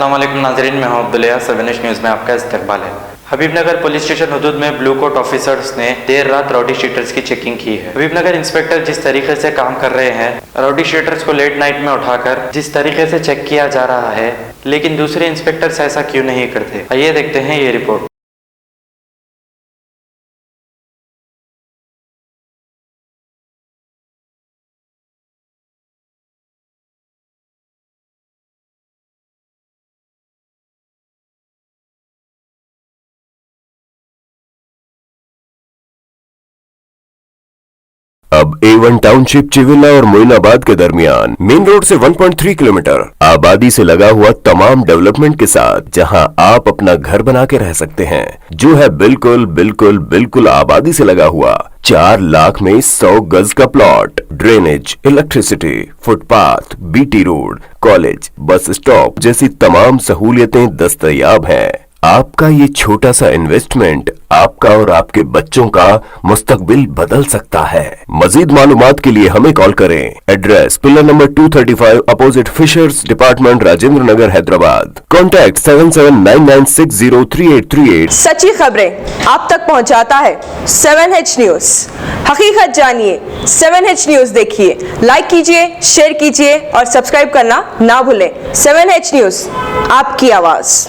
अस्सलाम वालेकुम नाज़रीन, मैं हूं अब्दुल्ला। 7H न्यूज़ में आपका इस्तकबाल है। हबीबनगर पुलिस स्टेशन हुदूद में ब्लू कोट ऑफिसर्स ने देर रात राउडी शीटर्स की चेकिंग की है। हबीबनगर इंस्पेक्टर जिस तरीके से काम कर रहे हैं, राउडी शीटर्स को लेट नाइट में उठाकर जिस तरीके से चेक किया जा रहा है, लेकिन दूसरे इंस्पेक्टर्स ऐसा क्यों नहीं करते? आइए देखते हैं ये रिपोर्ट। अब A1 टाउनशिप चिविला और मोइनाबाद के दरमियान मेन रोड से 1.3 किलोमीटर आबादी से लगा हुआ तमाम डेवलपमेंट के साथ जहां आप अपना घर बना के रह सकते हैं, जो है बिल्कुल बिल्कुल बिल्कुल आबादी से लगा हुआ 4 लाख में 100 गज का plot, drainage, electricity, footpath, BT road, college, bus stop जैसी तमाम सहूलियतें दस्तयाब हैं। आपका ये छोटा सा इन्वेस्टमेंट आपका और आपके बच्चों का मुस्तकबिल बदल सकता है। मजीद मालूमात के लिए हमें कॉल करें। Address pillar number 235 opposite fishers department, Rajendra Nagar, Hyderabad. Contact 7799603838। सच्ची खबरें आप तक पहुंचाता है 7H न्यूज। हकीकत जानिए, 7H न्यूज देखिए, लाइक कीजिए, शेयर कीजिए और सब्सक्राइब करना ना भूलें। 7H न्यूज, आपकी आवाज।